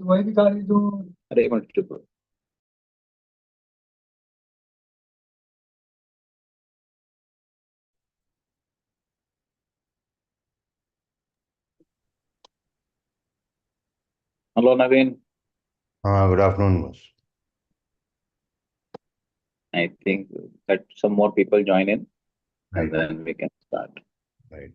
वही दिखा रही जो अरे एक मिनट चुप रहो। Hello Naveen. Good afternoon, boss. I think that some more people join in and Right, then we can start. right.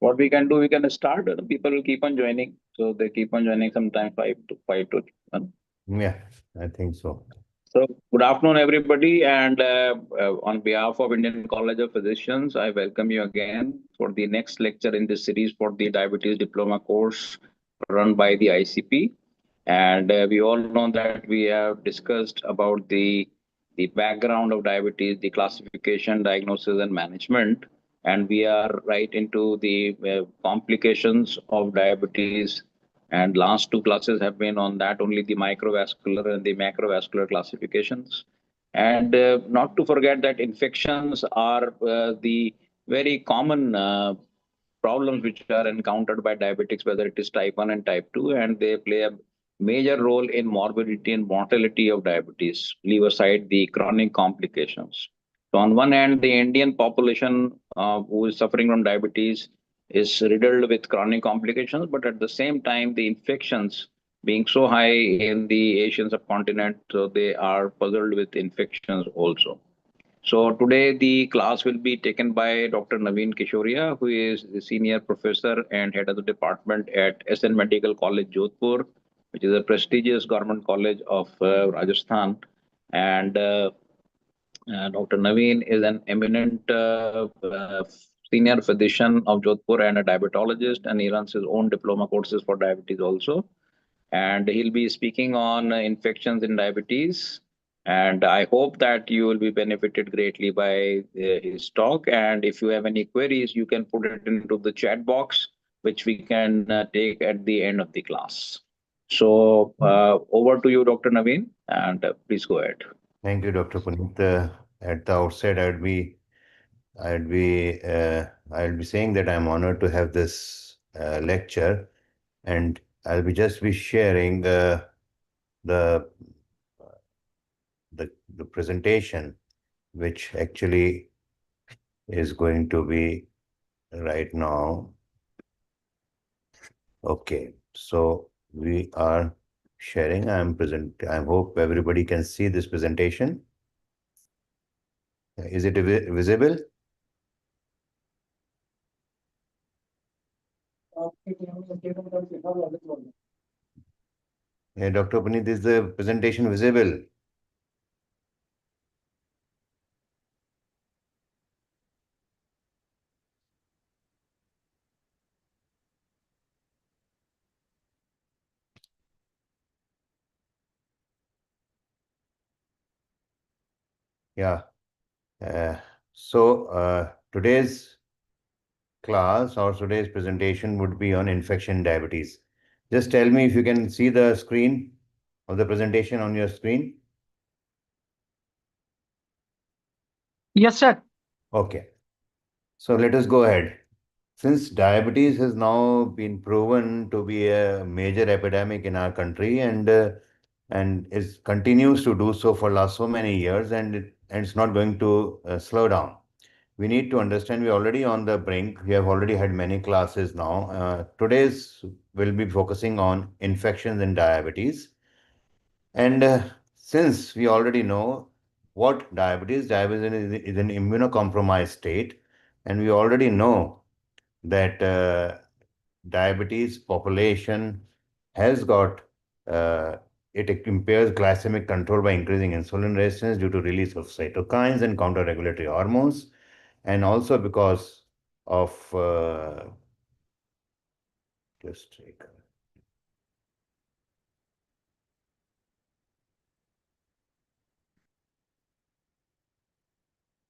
What we can do, we can start. People will keep on joining, so they keep on joining sometime five to one. Yeah, I think so. So good afternoon, everybody, and on behalf of Indian College of Physicians, I welcome you again for the next lecture in this series for the diabetes diploma course run by the ICP. And we all know that we have discussed about the background of diabetes, the classification, diagnosis, and management. And we are right into the complications of diabetes. And last two classes have been on that only the microvascular and the macrovascular classifications. And not to forget that infections are the very common problems which are encountered by diabetics, whether it is type 1 and type 2, and they play a major role in morbidity and mortality of diabetes, leave aside the chronic complications. So, on one hand, the Indian population who is suffering from diabetes is riddled with chronic complications, but at the same time, the infections being so high in the Asian subcontinent, so they are puzzled with infections also. So today the class will be taken by Dr. Naveen Kishoria, who is the senior professor and head of the department at SN Medical College, Jodhpur, which is a prestigious government college of Rajasthan. And Dr. Naveen is an eminent senior physician of Jodhpur and a diabetologist, and he runs his own diploma courses for diabetes also. And he'll be speaking on infections in diabetes. And I hope that you will be benefited greatly by his talk. And if you have any queries, you can put it into the chat box, which we can take at the end of the class. So over to you, Dr. Naveen, and please go ahead. Thank you, Dr. Puneet. At the outset, I'll be saying that I'm honored to have this lecture, and I'll be sharing the the presentation, which actually is going to be right now. Okay, so we are sharing. I hope everybody can see this presentation. Is it visible? Yeah, Dr. Puneet, is the presentation visible? Yeah. Today's class or today's presentation would be on infection diabetes. Just tell me if you can see the screen of the presentation on your screen. Yes, sir. Okay. So let us go ahead. Since diabetes has now been proven to be a major epidemic in our country and is continues to do so for last so many years and it's not going to slow down. We need to understand we're already on the brink. We have already had many classes now. Today's will be focusing on infections in diabetes. And since we already know what diabetes is an immunocompromised state, and we already know that diabetes population has got it impairs glycemic control by increasing insulin resistance due to release of cytokines and counter-regulatory hormones, and also because of just take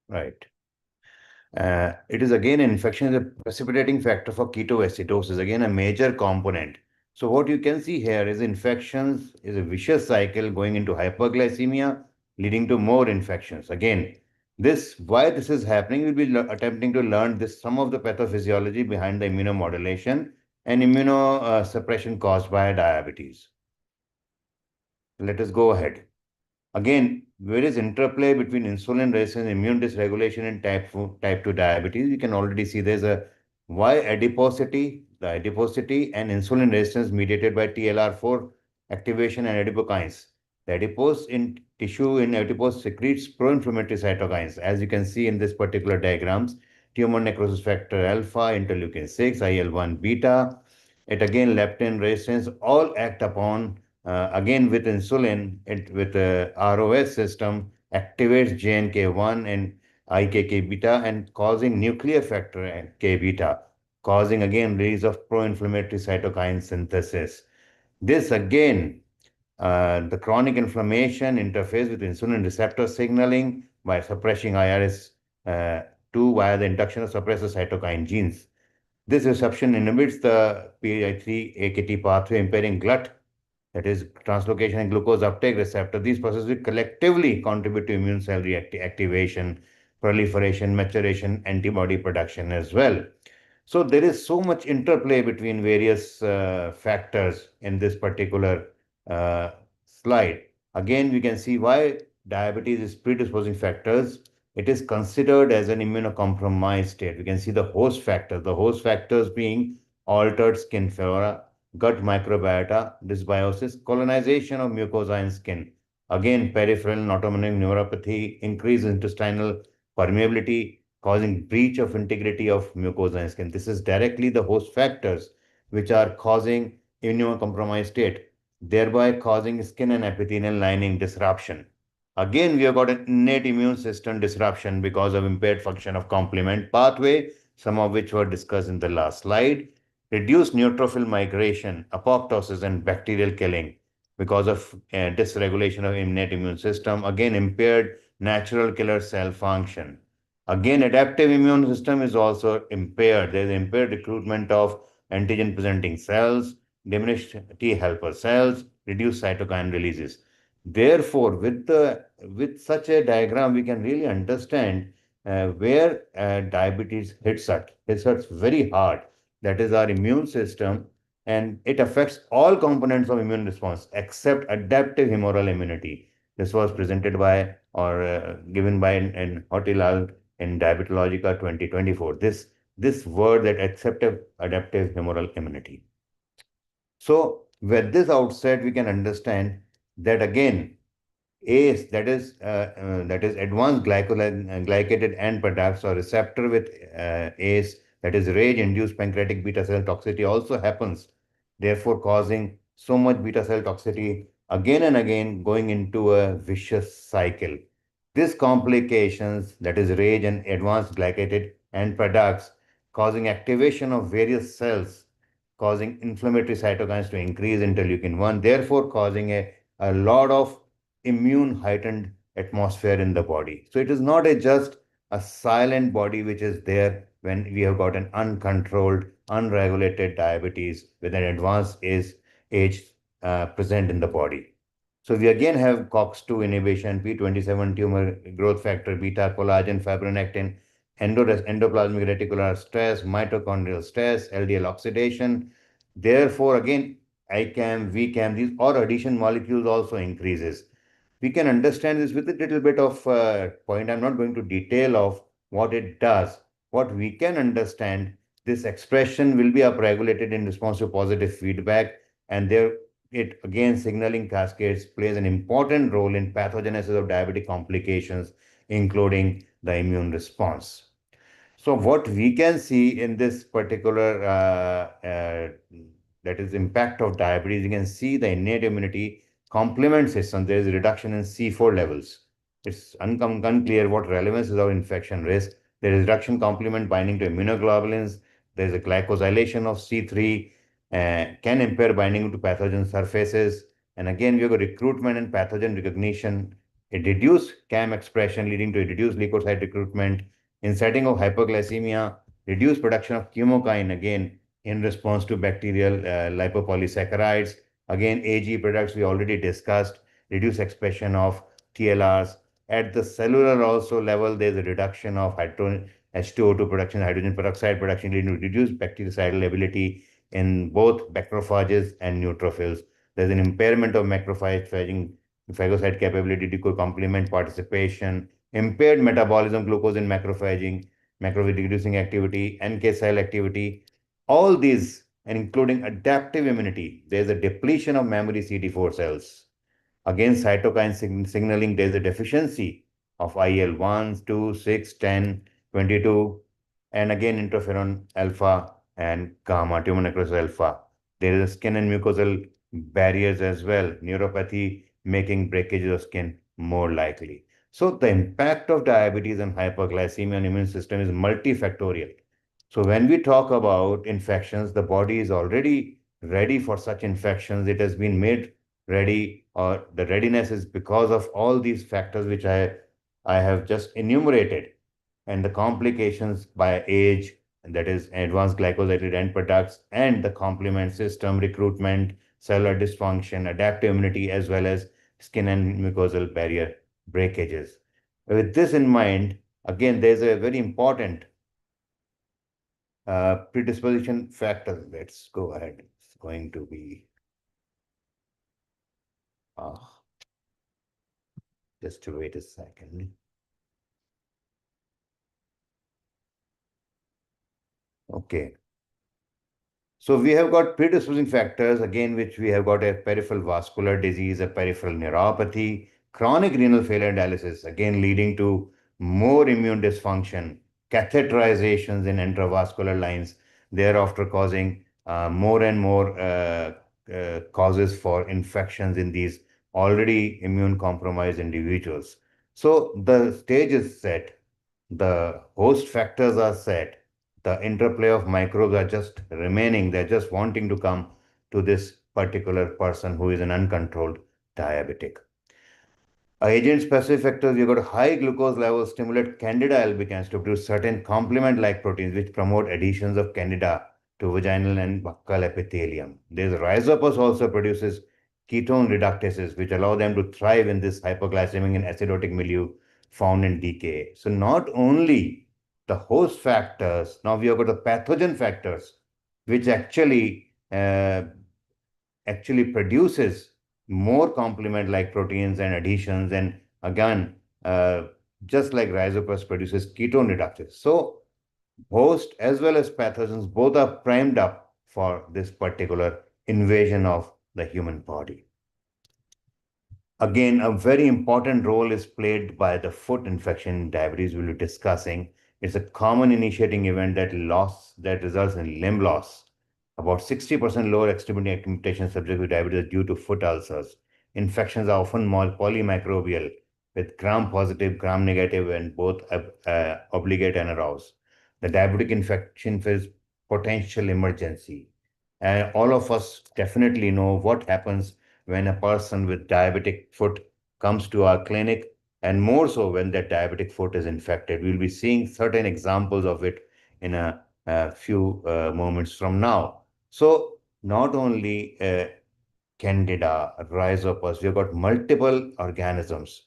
right. It is again infection is a precipitating factor for ketoacidosis, again a major component. So what you can see here is infections is a vicious cycle going into hyperglycemia, leading to more infections. Again, this why this is happening, we'll be attempting to learn this some of the pathophysiology behind the immunomodulation and immunosuppression caused by diabetes. Let us go ahead. Again, there is interplay between insulin resistance, immune dysregulation, and type 2 diabetes. You can already see there's a why adiposity, the adiposity and insulin resistance mediated by TLR4 activation and adipokines. The adipose in tissue in adipose secretes pro-inflammatory cytokines, as you can see in this particular diagrams. Tumor necrosis factor alpha, interleukin 6, IL-1 beta. It again leptin resistance all act upon again, with insulin, with the ROS system, activates JNK1 and IKK beta and causing nuclear factor K beta, causing again release of pro-inflammatory cytokine synthesis. This again, the chronic inflammation interferes with insulin receptor signaling by suppressing IRS2 via the induction of suppressor cytokine genes. This reception inhibits the PI3 AKT pathway, impairing GLUT, that is translocation and glucose uptake receptor. These processes collectively contribute to immune cell activation, proliferation, maturation, antibody production as well. So there is so much interplay between various factors in this particular slide. Again, we can see why diabetes is predisposing factors. It is considered as an immunocompromised state. We can see the host factors being altered skin flora, gut microbiota, dysbiosis, colonization of mucosa and skin. Again, peripheral and autonomic neuropathy, increased intestinal permeability, causing breach of integrity of mucosa and skin. This is directly the host factors which are causing immunocompromised state, thereby causing skin and epithelial lining disruption. Again, we have got an innate immune system disruption because of impaired function of complement pathway, some of which were discussed in the last slide. Reduced neutrophil migration, apoptosis, and bacterial killing because of dysregulation of innate immune system. Again, impaired natural killer cell function. Again, adaptive immune system is also impaired. There is impaired recruitment of antigen-presenting cells, diminished T helper cells, reduced cytokine releases. Therefore, with such a diagram, we can really understand where diabetes hits us very hard. That is our immune system, and it affects all components of immune response except adaptive humoral immunity. This was presented by or given by in Hotilal in Diabetologica 2024. This word that acceptive adaptive humoral immunity. So with this outset, we can understand that again, ACE, that is advanced glycated end products or receptor with ACE, that is rage-induced pancreatic beta cell toxicity also happens, therefore causing so much beta cell toxicity again and again, going into a vicious cycle. These complications, that is rage and advanced glycated end products, causing activation of various cells, causing inflammatory cytokines to increase interleukin 1, therefore causing a lot of immune heightened atmosphere in the body. So it is not just a silent body which is there when we have got an uncontrolled, unregulated diabetes with an advanced age present in the body. So we again have COX-2 inhibition, P27 tumor growth factor, beta collagen, fibronectin, endoplasmic reticular stress, mitochondrial stress, LDL oxidation. Therefore, again, ICAM, VCAM, these or addition molecules also increases. We can understand this with a little bit of point. I'm not going to detail of what it does. What we can understand, this expression will be upregulated in response to positive feedback, and there it again signaling cascades plays an important role in pathogenesis of diabetic complications, including the immune response. So what we can see in this particular that is impact of diabetes, you can see the innate immunity complement system. There is a reduction in C4 levels. It's unclear what relevance is of infection risk. There is reduction complement binding to immunoglobulins. There is a glycosylation of C3, can impair binding to pathogen surfaces. And again, we have a recruitment and pathogen recognition. It reduced CAM expression, leading to reduced leukocyte recruitment. In setting of hyperglycemia, reduced production of chemokine, again, in response to bacterial lipopolysaccharides. Again, AG products we already discussed, reduce expression of TLRs. At the cellular also level, there's a reduction of H2O2 production, hydrogen peroxide production, leading to reduced bactericidal ability in both macrophages and neutrophils. There's an impairment of phagocyte capability to complement participation, impaired metabolism, glucose in macrophage reducing activity, NK cell activity. All these, and including adaptive immunity, there's a depletion of memory CD4 cells. Again, cytokine signaling, there's a deficiency of IL-1, 2, 6, 10, 22, and again, interferon alpha and gamma, tumor necrosis alpha. There is a skin and mucosal barriers as well, neuropathy making breakage of skin more likely. So the impact of diabetes and hyperglycemia on immune system is multifactorial. So when we talk about infections, the body is already ready for such infections. It has been made ready, or the readiness is because of all these factors which I have just enumerated, and the complications by age, and that is advanced glycosylated end products, and the complement system, recruitment, cellular dysfunction, adaptive immunity, as well as skin and mucosal barrier breakages. With this in mind, again, there's a very important predisposition factor. Let's go ahead. It's going to be just to wait a second. Okay. So we have got predisposing factors, again, which we have got a peripheral vascular disease, a peripheral neuropathy, chronic renal failure and dialysis, again, leading to more immune dysfunction, catheterizations in intravascular lines, thereafter causing more and more causes for infections in these already immune compromised individuals. So the stage is set, the host factors are set, the interplay of microbes are just remaining. They're just wanting to come to this particular person who is an uncontrolled diabetic. Agent-specific factors, you've got high glucose levels stimulate Candida albicans to produce certain complement-like proteins which promote adhesions of Candida to vaginal and buccal epithelium. There's rhizopus also produces ketone reductases which allow them to thrive in this hypoglycemic and acidotic milieu found in DKA. So not only the host factors, now we have got the pathogen factors which actually produces more complement-like proteins and adhesions, and again, just like rhizopus produces ketone reductase. So host as well as pathogens both are primed up for this particular invasion of the human body. Again, a very important role is played by the foot infection in diabetes we'll be discussing. It's a common initiating event that results in limb loss. About 60% lower extremity amputation subjects with diabetes due to foot ulcers. Infections are often more polymicrobial with gram-positive, gram-negative, and both obligate and arouse. The diabetic infection is potential emergency. And all of us definitely know what happens when a person with diabetic foot comes to our clinic, and more so when that diabetic foot is infected. We'll be seeing certain examples of it in a few moments from now. So not only Candida, rhizopus, we've got multiple organisms.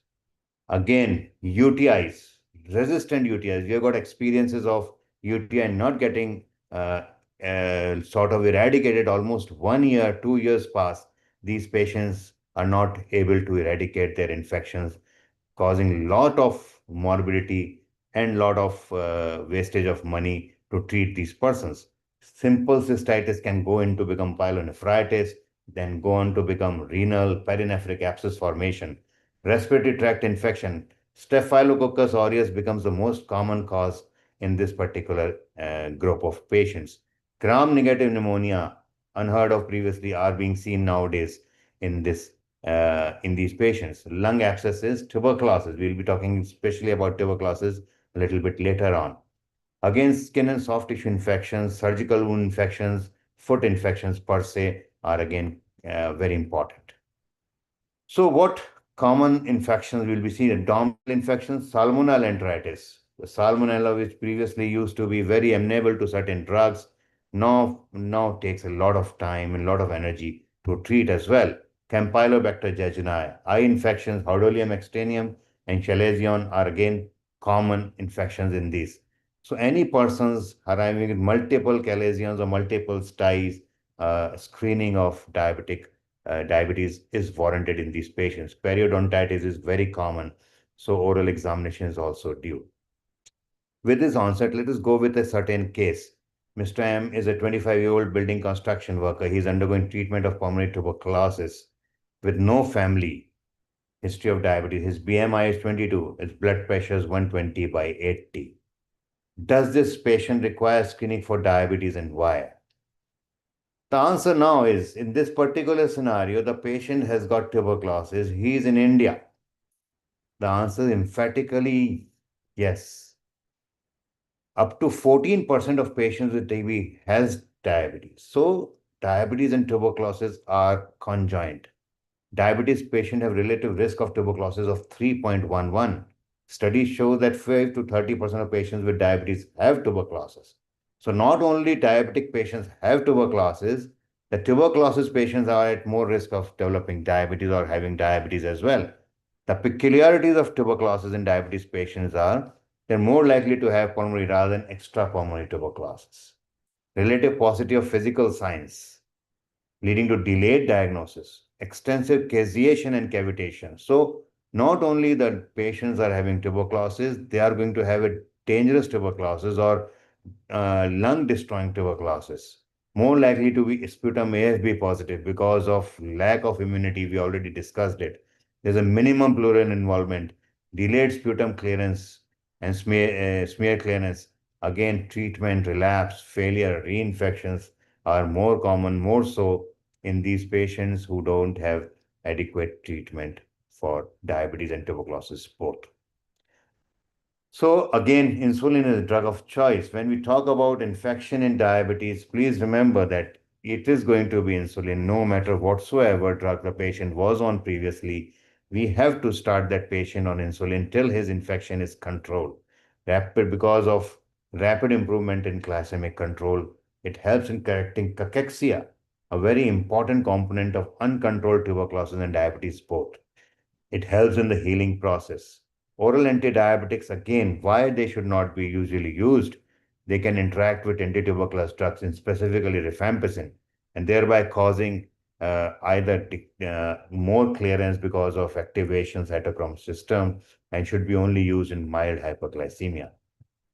Again, UTIs, resistant UTIs. We have got experiences of UTI not getting sort of eradicated almost 1 year, 2 years past. These patients are not able to eradicate their infections, causing lot of morbidity and lot of wastage of money to treat these persons. Simple cystitis can go into become pyelonephritis, then go on to become renal perinephric abscess formation. Respiratory tract infection, Staphylococcus aureus becomes the most common cause in this particular group of patients. Gram-negative pneumonia, unheard of previously, are being seen nowadays in these patients. Lung abscesses, tuberculosis. We'll be talking especially about tuberculosis a little bit later on. Again, skin and soft tissue infections, surgical wound infections, foot infections per se are again very important. So what common infections will be seen? Abdominal infections, salmonella enteritis. The salmonella, which previously used to be very amenable to certain drugs, now takes a lot of time and a lot of energy to treat as well. Campylobacter jejuni, eye infections, Hordeolum extraneum and chalazion are again common infections in these. So any persons arriving with multiple chalazions or multiple styes, screening of diabetes is warranted in these patients. Periodontitis is very common, so oral examination is also due. With this onset, let us go with a certain case. Mr. M is a 25-year-old building construction worker. He is undergoing treatment of pulmonary tuberculosis with no family history of diabetes. His BMI is 22. His blood pressure is 120/80. Does this patient require screening for diabetes and why? The answer now is, in this particular scenario, the patient has got tuberculosis. He is in India. The answer is emphatically yes. Up to 14% of patients with TB has diabetes. So diabetes and tuberculosis are conjoined. Diabetes patients have relative risk of tuberculosis of 3.11. Studies show that 5 to 30% of patients with diabetes have tuberculosis. So not only diabetic patients have tuberculosis, the tuberculosis patients are at more risk of developing diabetes or having diabetes as well. The peculiarities of tuberculosis in diabetes patients are they're more likely to have pulmonary rather than extrapulmonary tuberculosis. Relative paucity of physical signs leading to delayed diagnosis, extensive caseation and cavitation. So not only the patients are having tuberculosis, they are going to have a dangerous tuberculosis or lung destroying tuberculosis. More likely to be sputum AFB positive because of lack of immunity. We already discussed it. There's a minimum pleural involvement, delayed sputum clearance and smear clearance. Again, treatment, relapse, failure, reinfections are more common, more so in these patients who don't have adequate treatment for diabetes and tuberculosis both. So again, insulin is a drug of choice. When we talk about infection in diabetes, please remember that it is going to be insulin no matter whatsoever drug the patient was on previously. We have to start that patient on insulin till his infection is controlled. Because of rapid improvement in glycemic control, it helps in correcting cachexia, a very important component of uncontrolled tuberculosis and diabetes both. It helps in the healing process. Oral antidiabetics, again, why they should not be usually used? They can interact with antituberculous drugs, and specifically rifampicin, and thereby causing either more clearance because of activation cytochrome system and should be only used in mild hyperglycemia.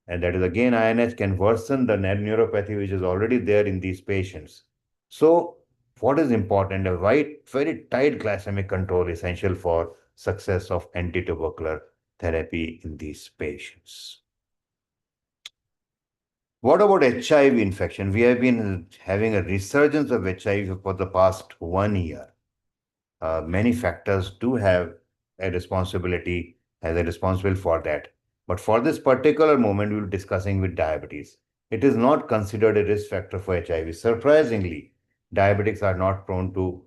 And that is again, INH can worsen the neuropathy which is already there in these patients. So what is important? A very tight glycemic control essential for success of antitubercular therapy in these patients. What about HIV infection? We have been having a resurgence of HIV for the past 1 year. Many factors do have a responsibility, as a responsible for that. But for this particular moment, we'll be discussing with diabetes. It is not considered a risk factor for HIV. Surprisingly, diabetics are not prone to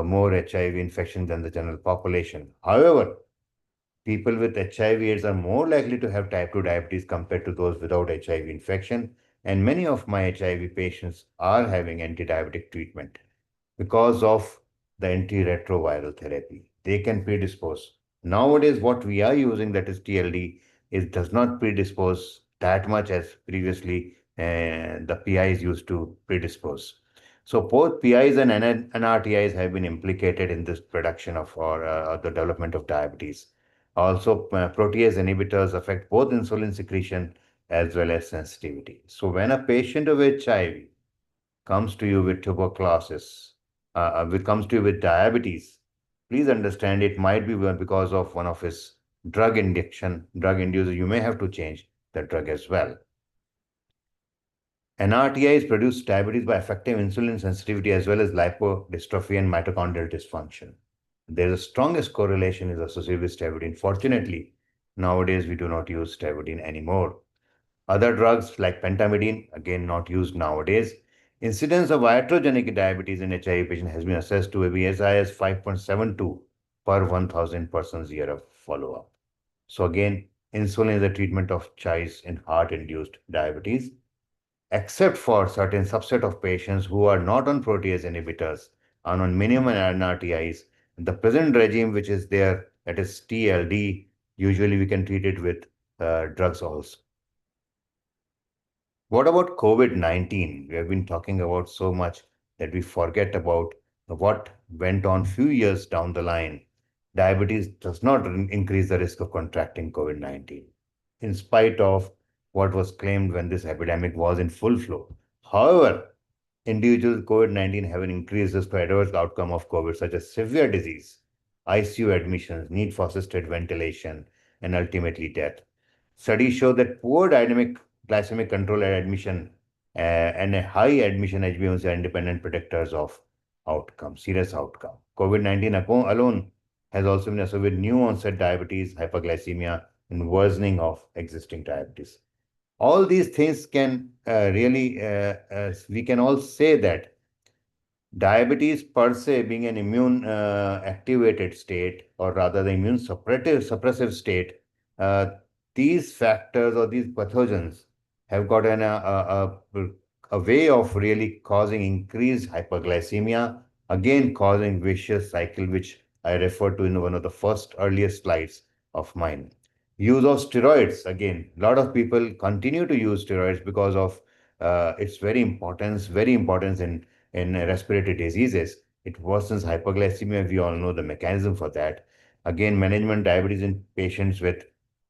more HIV infection than the general population. However, people with HIV/AIDS are more likely to have type 2 diabetes compared to those without HIV infection. And many of my HIV patients are having anti-diabetic treatment because of the antiretroviral therapy. They can predispose. Nowadays, what we are using, that is TLD, does not predispose that much as previously the PIs used to predispose. So both PIs and NRTIs have been implicated in this production of or the development of diabetes. Also, protease inhibitors affect both insulin secretion as well as sensitivity. So when a patient of HIV comes to you with tuberculosis, comes to you with diabetes, please understand it might be because of one of his drug inducer. You may have to change the drug as well. NRTIs produce diabetes by affecting insulin sensitivity as well as lipodystrophy and mitochondrial dysfunction. The strongest correlation is associated with statine. Fortunately, nowadays we do not use statine anymore. Other drugs like pentamidine, again not used nowadays. Incidence of iatrogenic diabetes in HIV patient has been assessed to be as high as 5.72 per 1,000 persons year of follow-up. So again, insulin is a treatment of choice in heart-induced diabetes, except for certain subset of patients who are not on protease inhibitors and on minimum NRTIs. The present regime, which is there, that is TLD, usually we can treat it with drugs also. What about COVID-19? We have been talking about so much that we forget about what went on few years down the line. Diabetes does not increase the risk of contracting COVID-19, in spite of what was claimed when this epidemic was in full flow. However, individuals with COVID-19 have an increased risk for adverse outcome of COVID, such as severe disease, ICU admissions, need for assisted ventilation, and ultimately death. Studies show that poor dynamic glycemic control at admission and a high admission HbA1c are independent predictors of outcome, serious outcome. COVID-19 alone has also been associated with new onset diabetes, hyperglycemia, and worsening of existing diabetes. All these things can we can all say that diabetes per se being an immune activated state, or rather the immune suppressive state, uh, these factors or these pathogens have got a way of really causing increased hyperglycemia, again causing vicious cycle, which I referred to in one of the first earliest slides of mine. Use of steroids, again, a lot of people continue to use steroids because of its very importance in respiratory diseases. It worsens hyperglycemia. We all know the mechanism for that. Again, management diabetes in patients with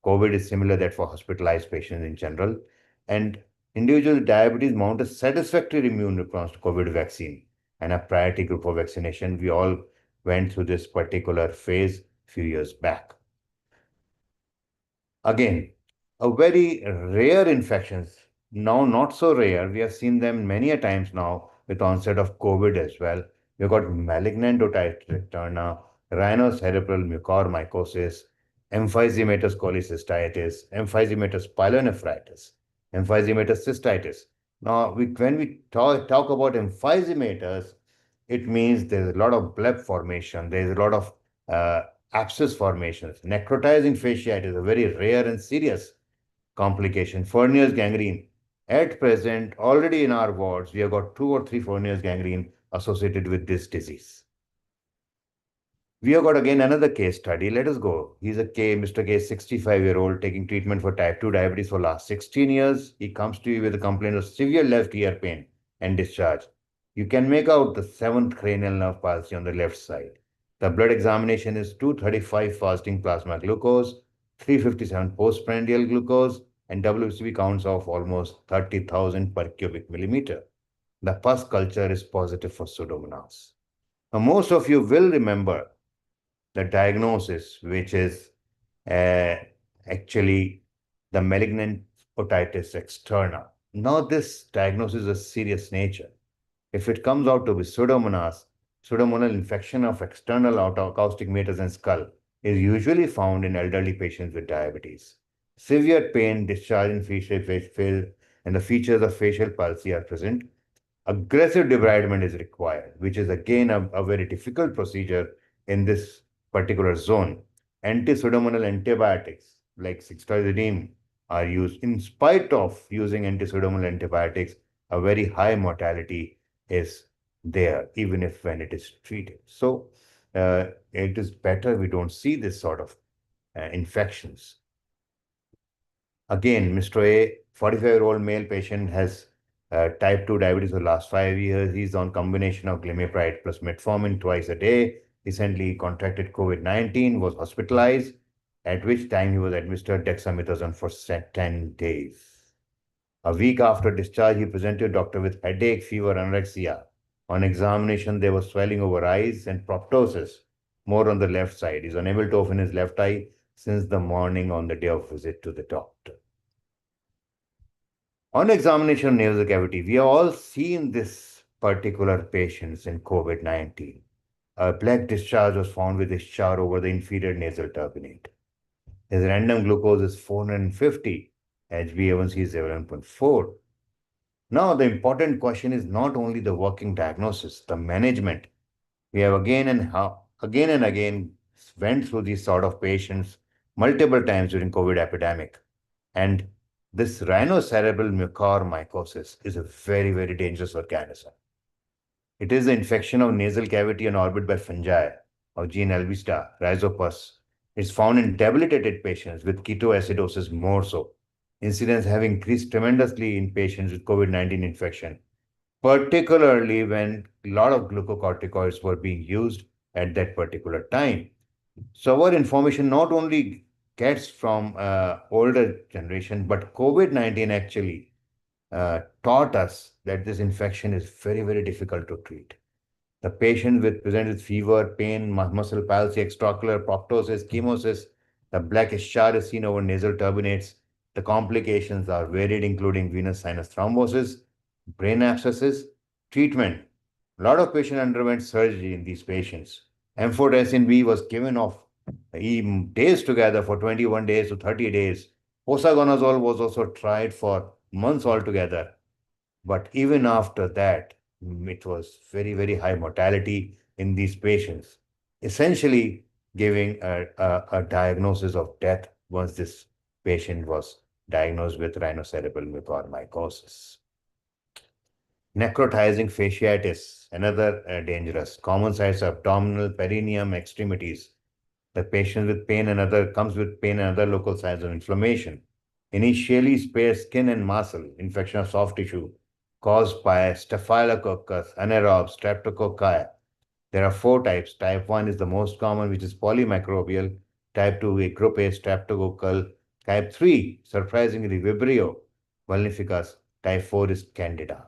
COVID is similar that for hospitalized patients in general. And individuals with diabetes mount a satisfactory immune response to COVID vaccine and a priority group for vaccination. We all went through this particular phase a few years back. Again, a very rare infections, now not so rare. We have seen them many a times now with onset of COVID as well. We've got malignant otitis externa, rhinocerebral mucormycosis, emphysematous cholecystitis, emphysematous pyelonephritis, emphysematous cystitis. Now, when we talk about emphysematous, it means there's a lot of bleb formation, there's a lot of abscess formations. Necrotizing fasciitis is a very rare and serious complication. Fournier's gangrene. At present, already in our wards, we have got 2 or 3 Fournier's gangrene associated with this disease. We have got again another case study. Let us go. He's Mr. K, 65-year-old, taking treatment for type 2 diabetes for last 16 years. He comes to you with a complaint of severe left ear pain and discharge. You can make out the 7th cranial nerve palsy on the left side. The blood examination is 235 fasting plasma glucose, 357 postprandial glucose, and WBC counts of almost 30,000 per cubic millimeter. The pus culture is positive for Pseudomonas. Now, most of you will remember the diagnosis, which is actually the malignant otitis externa. Now, this diagnosis is a serious nature. If it comes out to be Pseudomonas, pseudomonal infection of external acoustic meatus and skull is usually found in elderly patients with diabetes. Severe pain, discharge in facial, and the features of facial palsy are present. Aggressive debridement is required, which is again a very difficult procedure in this particular zone. Anti-pseudomonal antibiotics like cixtazidime are used. In spite of using anti-pseudomonal antibiotics, a very high mortality is there, even if when it is treated. So it is better we don't see this sort of infections. Again, Mr. A, 45-year-old male patient, has type 2 diabetes for the last 5 years. He's on combination of glimepiride plus metformin twice a day. Recently contracted COVID-19, was hospitalized, at which time he was administered dexamethasone for 10 days. A week after discharge, he presented doctor with headache, fever, anorexia. On examination, there was swelling over eyes and proptosis, more on the left side. He's unable to open his left eye since the morning on the day of visit to the doctor. On examination of nasal cavity, we have all seen this particular patients in COVID-19. A black discharge was found with discharge over the inferior nasal turbinate. His random glucose is 450, HbA1c is 11.4. Now, the important question is not only the working diagnosis, the management. We have again and again went through these sort of patients multiple times during COVID epidemic. And this rhinocerebral mucormycosis is a very, very dangerous organism. It is the infection of nasal cavity and orbit by fungi of gene Albista, Rhizopus. It's found in debilitated patients with ketoacidosis more so. Incidence have increased tremendously in patients with COVID-19 infection, particularly when a lot of glucocorticoids were being used at that particular time. So our information not only gets from older generation, but COVID-19 actually taught us that this infection is very, very difficult to treat. The patient presents with fever, pain, muscle palsy, extraocular proptosis, chemosis. The blackish char is seen over nasal turbinates. The complications are varied, including venous sinus thrombosis, brain abscesses, treatment. A lot of patients underwent surgery in these patients. Amphotericin B was given off days together for 21 days to 30 days. Posaconazole was also tried for months altogether. But even after that, it was very, very high mortality in these patients, essentially giving a diagnosis of death once this patient was diagnosed with rhinocerebral mucormycosis. Necrotizing fasciitis, another dangerous. Common sites of abdominal, perineum, extremities. The patient with pain comes with pain and other local signs of inflammation. Initially spare skin and muscle, infection of soft tissue caused by Staphylococcus, anaerobe, streptococci. There are 4 types. Type 1 is the most common, which is polymicrobial. Type 2, a group A, streptococcal. Type 3, surprisingly, Vibrio vulnificus. Type 4 is Candida.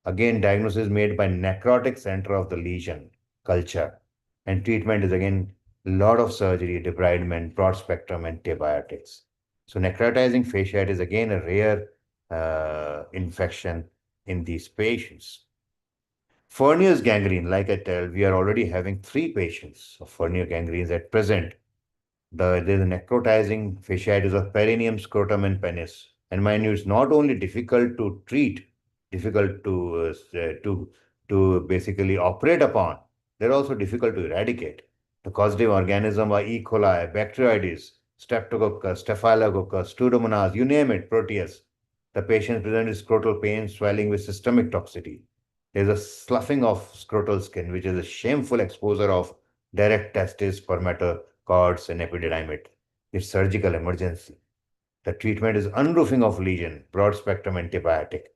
Again, diagnosis made by necrotic center of the lesion culture. And treatment is again a lot of surgery, debridement, broad spectrum antibiotics. So necrotizing fasciitis is again a rare infection in these patients. Fournier's gangrene, like I tell, we are already having 3 patients of Fournier gangrenes at present. There's a necrotizing fasciitis of perineum, scrotum, and penis. And mind you, it's not only difficult to treat, difficult to basically operate upon, they're also difficult to eradicate. The causative organism are E. coli, Bacteroides, Streptococcus, Staphylococcus, Pseudomonas, you name it, Proteus. The patient presents with scrotal pain, swelling with systemic toxicity. There's a sloughing of scrotal skin, which is a shameful exposure of direct testes, spermatocords, and epididymic. It's surgical emergency. The treatment is unroofing of lesion, broad spectrum antibiotic.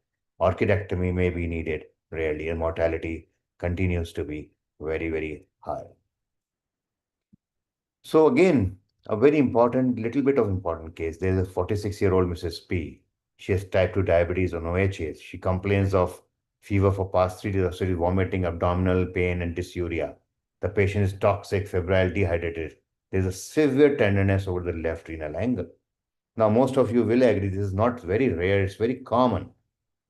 Orchidectomy may be needed rarely, and mortality continues to be very, very high. So again, a very important, little bit of important case. There's a 46-year-old Mrs. P. She has type 2 diabetes on OHS. She complains of fever for past 3 days, vomiting, abdominal pain, and dysuria. The patient is toxic, febrile, dehydrated. There's a severe tenderness over the left renal angle. Now, most of you will agree this is not very rare, it's very common.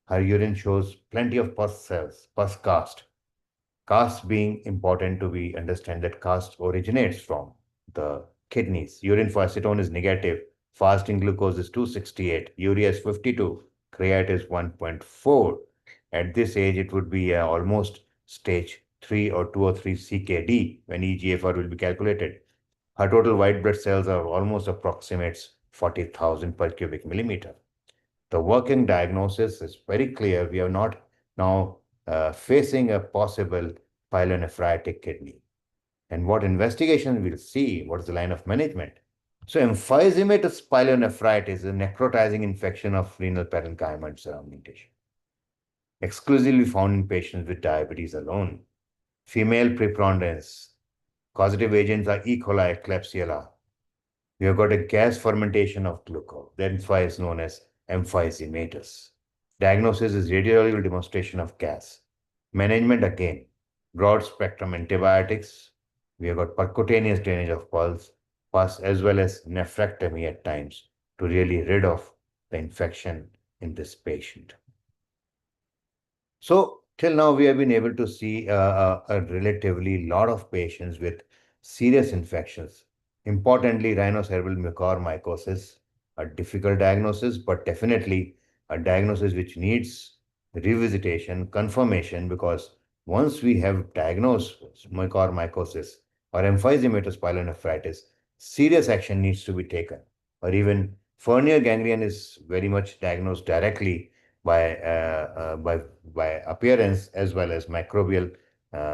Her urine shows plenty of pus cells, pus cast. Cast being important to be understand that cast originates from the kidneys. Urine for acetone is negative. Fasting glucose is 268. Urea is 52. Creat is 1.4. At this age, it would be almost stage 3 or 2 or 3 CKD when EGFR will be calculated. Her total white blood cells are almost approximates 40,000 per cubic millimeter. The working diagnosis is very clear. We are not now facing a possible pyelonephritic kidney. And what investigation we'll see, what is the line of management? So emphysematous pyelonephritis is a necrotizing infection of renal parenchyma and surrounding tissue, exclusively found in patients with diabetes alone. Female preponderance. Causative agents are E. coli, Klebsiella. We have got a gas fermentation of glucose. That's why it's known as emphysematous. Diagnosis is radiological demonstration of gas. Management again, broad spectrum antibiotics. We have got percutaneous drainage of pus as well as nephrectomy at times to really rid of the infection in this patient. So till now we have been able to see a relatively lot of patients with serious infections. Importantly, rhinocerebral mucormycosis, a difficult diagnosis, but definitely a diagnosis which needs revisitation, confirmation, because once we have diagnosed mucormycosis or emphysematous pyelonephritis, serious action needs to be taken. Or even Fournier gangrene is very much diagnosed directly by, by appearance as well as microbial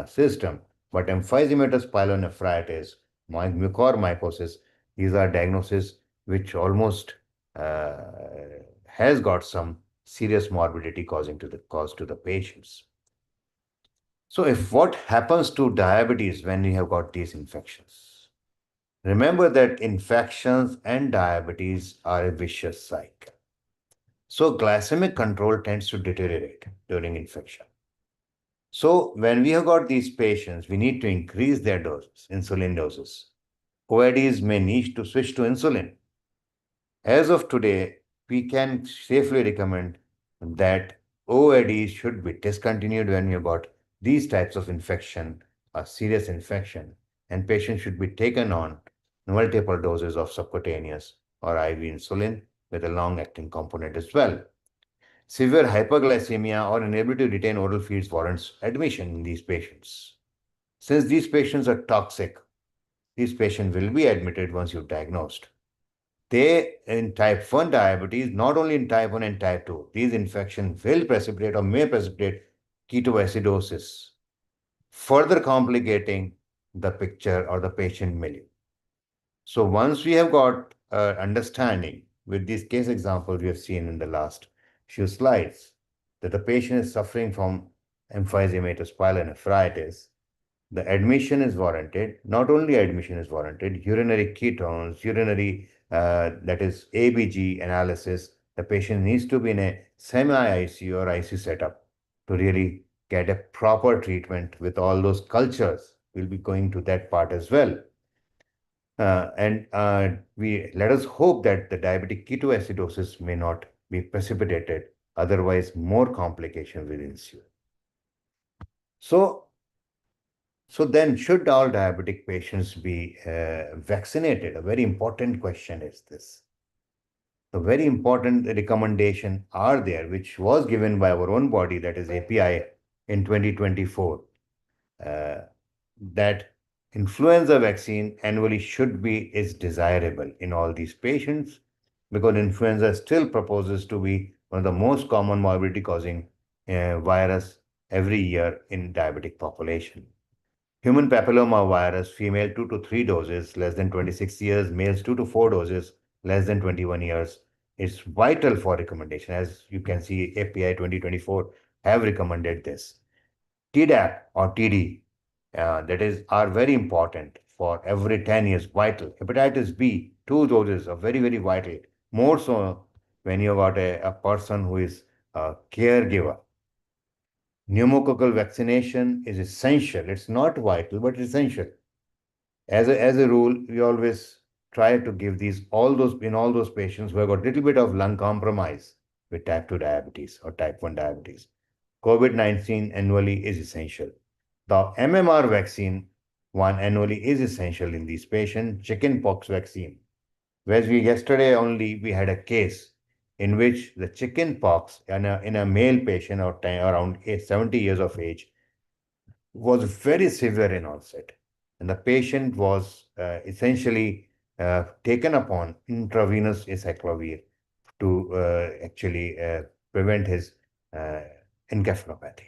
system. But emphysematous pyelonephritis, mucormycosis, these are diagnoses which almost uh, has got some serious morbidity causing to the cause to the patients. So if what happens to diabetes when we have got these infections? Remember that infections and diabetes are a vicious cycle. So glycemic control tends to deteriorate during infection. So when we have got these patients, we need to increase their doses, insulin doses. OIDs may need to switch to insulin. As of today, we can safely recommend that OIDs should be discontinued when you got these types of infection, a serious infection, and patients should be taken on multiple doses of subcutaneous or IV insulin with a long-acting component as well. Severe hyperglycemia or inability to retain oral feeds warrants admission in these patients. Since these patients are toxic, these patients will be admitted once you've diagnosed. They, in type 1 diabetes, not only in type 1 and type 2, these infections will precipitate or may precipitate ketoacidosis, further complicating the picture or the patient milieu. So once we have got understanding with these case examples we have seen in the last few slides, that the patient is suffering from emphysematous pyelonephritis, the admission is warranted. Not only admission is warranted, urinary ketones, urinary, that is ABG analysis, the patient needs to be in a semi-ICU or ICU setup to really get a proper treatment with all those cultures. We'll be going to that part as well. We let us hope that the diabetic ketoacidosis may not be precipitated, otherwise more complications will ensue. So then, should all diabetic patients be vaccinated? A very important question is this. A very important recommendation are there, which was given by our own body, that is API, in 2024, that influenza vaccine annually is desirable in all these patients, because influenza still proposes to be one of the most common morbidity causing virus every year in diabetic population. Human papilloma virus, female 2 to 3 doses, less than 26 years, males 2 to 4 doses, less than 21 years, is vital for recommendation. As you can see, API 2024 have recommended this. Tdap or TD, are very important for every 10 years, vital. Hepatitis B, 2 doses are very, very vital. More so when you got a person who is a caregiver. Pneumococcal vaccination is essential. It's not vital, but essential. As a rule, we always try to give all those patients who have got a little bit of lung compromise with type 2 diabetes or type 1 diabetes. COVID-19 annually is essential. The MMR vaccine one annually is essential in these patients. Chickenpox vaccine. Whereas yesterday only we had a case in which the chicken pox in a male patient around 70 years of age was very severe in onset. And the patient was essentially taken upon intravenous acyclovir to actually prevent his encephalopathy.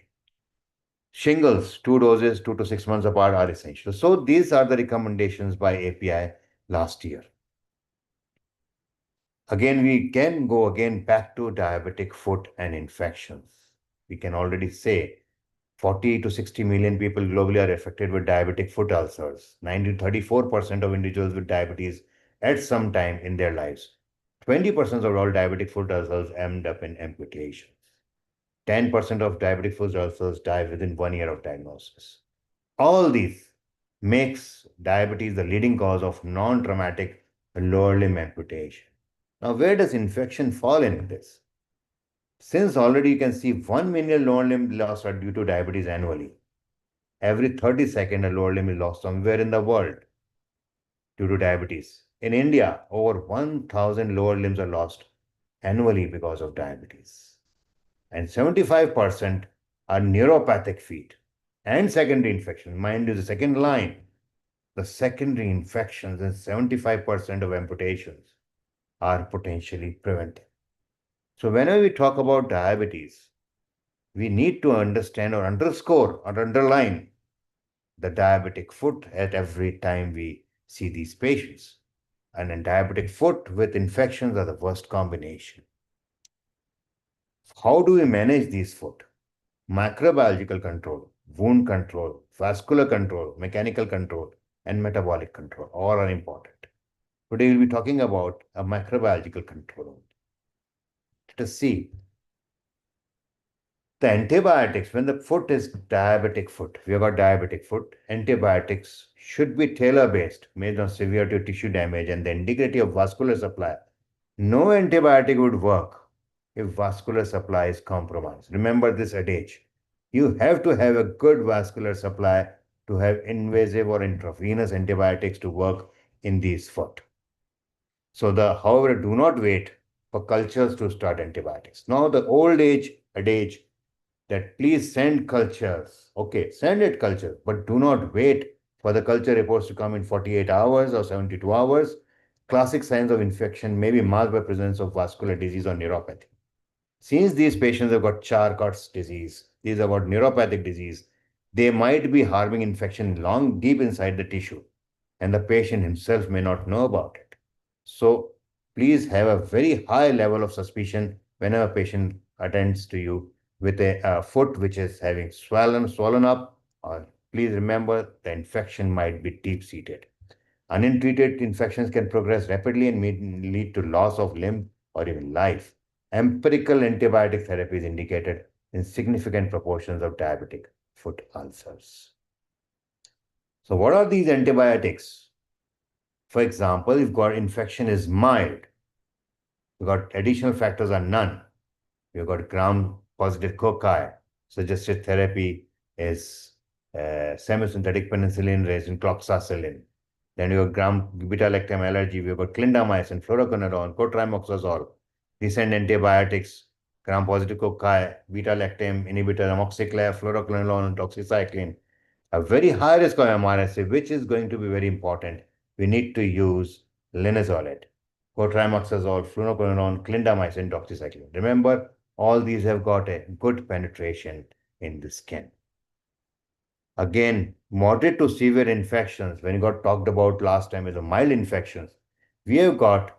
Shingles, 2 doses, 2 to 6 months apart are essential. So these are the recommendations by API last year. Again, we can go back to diabetic foot and infections. We can already say 40 to 60 million people globally are affected with diabetic foot ulcers. 34% of individuals with diabetes at some time in their lives. 20% of all diabetic foot ulcers end up in amputations. 10% of diabetic foot ulcers die within 1 year of diagnosis. All these makes diabetes the leading cause of non-traumatic lower limb amputation. Now, where does infection fall in this? Since already you can see 1 million lower limb loss are due to diabetes annually. Every 30 seconds, a lower limb is lost somewhere in the world due to diabetes. in India, over 1,000 lower limbs are lost annually because of diabetes. And 75% are neuropathic feet and secondary infection. Mind you, the second line, the secondary infections and 75% of amputations are potentially prevented. So whenever we talk about diabetes, we need to understand or underscore or underline the diabetic foot at every time we see these patients. And a diabetic foot with infections are the worst combination. How do we manage these foot? Microbiological control, wound control, vascular control, mechanical control, and metabolic control all are important. Today we'll be talking about a microbiological control. Let us see. The antibiotics, when the foot is diabetic foot, we have got diabetic foot, antibiotics should be tailor-based based on severity of tissue damage and the integrity of vascular supply. No antibiotic would work if vascular supply is compromised. Remember this adage. You have to have a good vascular supply to have invasive or intravenous antibiotics to work in these foot. So however, do not wait for cultures to start antibiotics. Now the old age adage that please send cultures. Okay, send it culture, but do not wait for the culture reports to come in 48 hours or 72 hours. Classic signs of infection may be marked by presence of vascular disease or neuropathy. Since these patients have got Charcot's disease, these have got neuropathic disease, they might be harboring infection long deep inside the tissue, and the patient himself may not know about it. So please have a very high level of suspicion whenever a patient attends to you with a foot which is having swollen up, or please remember the infection might be deep-seated. Untreated infections can progress rapidly and may lead to loss of limb or even life. Empirical antibiotic therapy is indicated in significant proportions of diabetic foot ulcers. So what are these antibiotics? For example, if got infection is mild, you've got additional factors are none. You've got gram-positive cocci. Suggested therapy is semisynthetic penicillin raised in cloxacillin. Then you have gram-beta-lactam allergy. We've got clindamycin, fluoroquinolone, cotrimoxazole. Recent antibiotics, gram-positive cocci, beta-lactam inhibitor, amoxiclav, fluoroquinolone, doxycycline. A very high risk of MRSA, which is going to be very important. We need to use linezolid, cotrimoxazole, fluoroquinolone, clindamycin, doxycycline. Remember, all these have got a good penetration in the skin. Again, moderate to severe infections, when you got talked about last time, is a mild infections. We have got,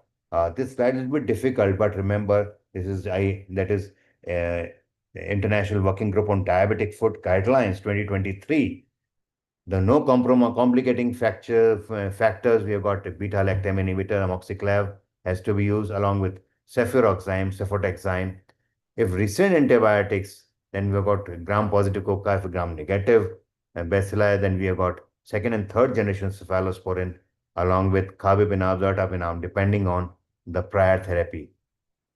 this slide is a bit difficult, but remember, this is the International Working Group on Diabetic Foot Guidelines 2023. The no complicating factors, we have got beta-lactam inhibitor, amoxiclav has to be used along with cefuroxime, cefotaxime. If recent antibiotics, then we've got gram-positive cocci for gram-negative bacilli, then we have got second and third generation cephalosporin along with carbapenem, ertapenem, depending on the prior therapy.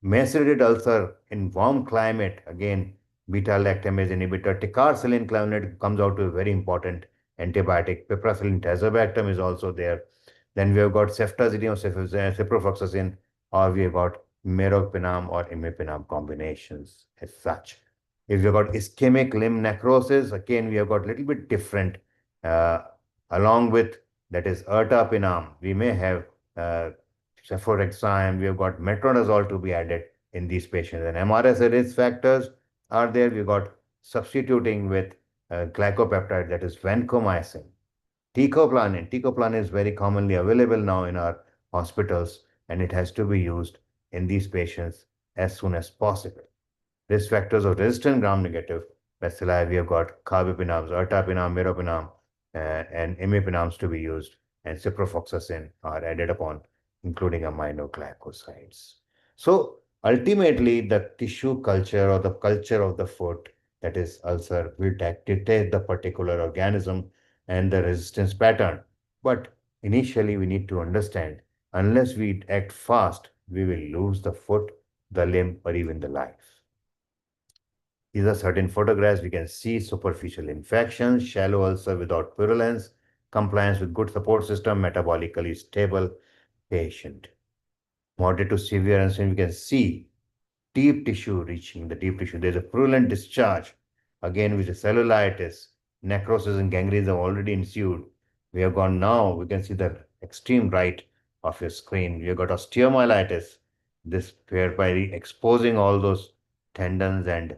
Macerated ulcer in warm climate, again, beta-lactamase inhibitor, ticarcillin clavunet comes out to a very important antibiotic. Piperacillin tazobactam is also there. Then we have got ceftazidime or ciprofloxacin, or we have got meropenem or imipenem combinations as such. If we have got ischemic limb necrosis, again, we have got a little bit different. Along with, that is ertapenem, we may have cefotaxime, we have got metronidazole to be added in these patients. And MRSA risk factors are there. We've got substituting with glycopeptide, that is vancomycin. Teicoplanin. Teicoplanin is very commonly available now in our hospitals, and it has to be used in these patients as soon as possible. Risk factors of resistant gram-negative bacilli, we have got carbapenems, ertapenem, meropenem, and imipenems to be used, and ciprofloxacin are added upon, including aminoglycosides. So ultimately, the tissue culture or the culture of the foot, that is ulcer, will dictate the particular organism and the resistance pattern. But initially, we need to understand, unless we act fast, we will lose the foot, the limb, or even the life. These are certain photographs. We can see superficial infections, shallow ulcer without purulence, compliance with good support system, metabolically stable. patient. Moderate to severe insulin, we can see deep tissue reaching the deep tissue. There's a purulent discharge, again with the cellulitis, necrosis and gangrene have already ensued. We have gone now, we can see the extreme right of your screen. We have got osteomyelitis, this whereby exposing all those tendons and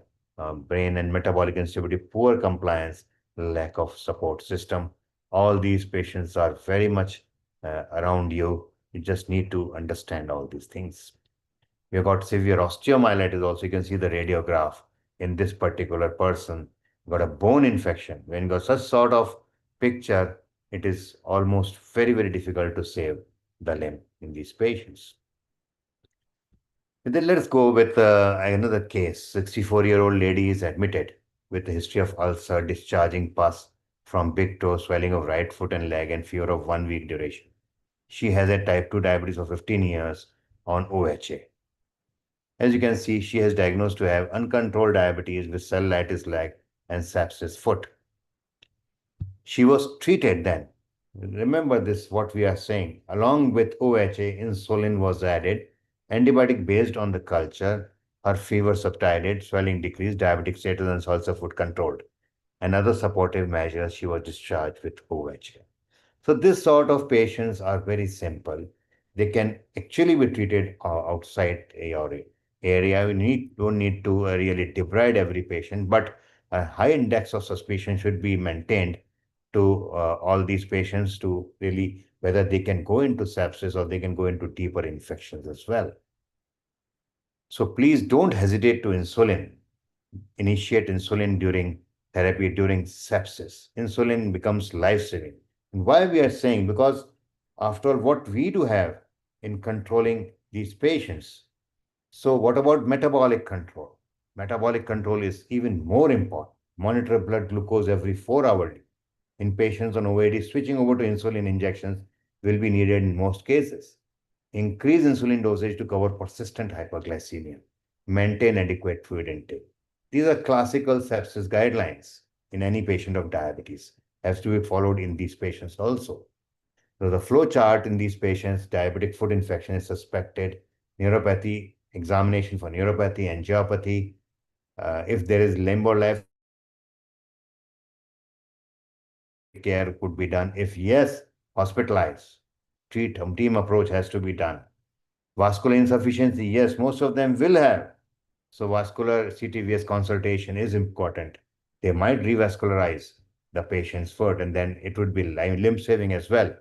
brain and metabolic instability, poor compliance, lack of support system. All these patients are very much around you. You just need to understand all these things. We have got severe osteomyelitis also. You can see the radiograph in this particular person. Got a bone infection. When you got such sort of picture, it is almost very, very difficult to save the limb in these patients. And then let's go with another case. 64-year-old lady is admitted with a history of ulcer, discharging pus from big toe, swelling of right foot and leg, and fever of 1 week duration. She has a type 2 diabetes for 15 years on OHA. As you can see, she has diagnosed to have uncontrolled diabetes with cellulitis leg and sepsis foot. She was treated then. Remember this, what we are saying. Along with OHA, insulin was added, antibiotic based on the culture, her fever subsided, swelling decreased, diabetic status and ulcer foot controlled. And other supportive measures, she was discharged with OHA. So this sort of patients are very simple. They can actually be treated outside your area. We don't need to really debride every patient, but a high index of suspicion should be maintained to all these patients to really whether they can go into sepsis or they can go into deeper infections as well. So please don't hesitate to initiate insulin during therapy during sepsis. Insulin becomes life-saving. And why we are saying, because after all, what we do have in controlling these patients. So what about metabolic control? Metabolic control is even more important. Monitor blood glucose every 4 hours. In patients on OAD, switching over to insulin injections will be needed in most cases. Increase insulin dosage to cover persistent hyperglycemia. Maintain adequate fluid intake. These are classical sepsis guidelines in any patient of diabetes. Has to be followed in these patients also. So the flow chart in these patients, diabetic foot infection is suspected, neuropathy, examination for neuropathy, angiopathy. If there is limb or left, care could be done. If yes, hospitalize. Team approach has to be done. Vascular insufficiency, yes, most of them will have. So vascular CTVS consultation is important. They might revascularize the patient's foot and then it would be limb saving as well.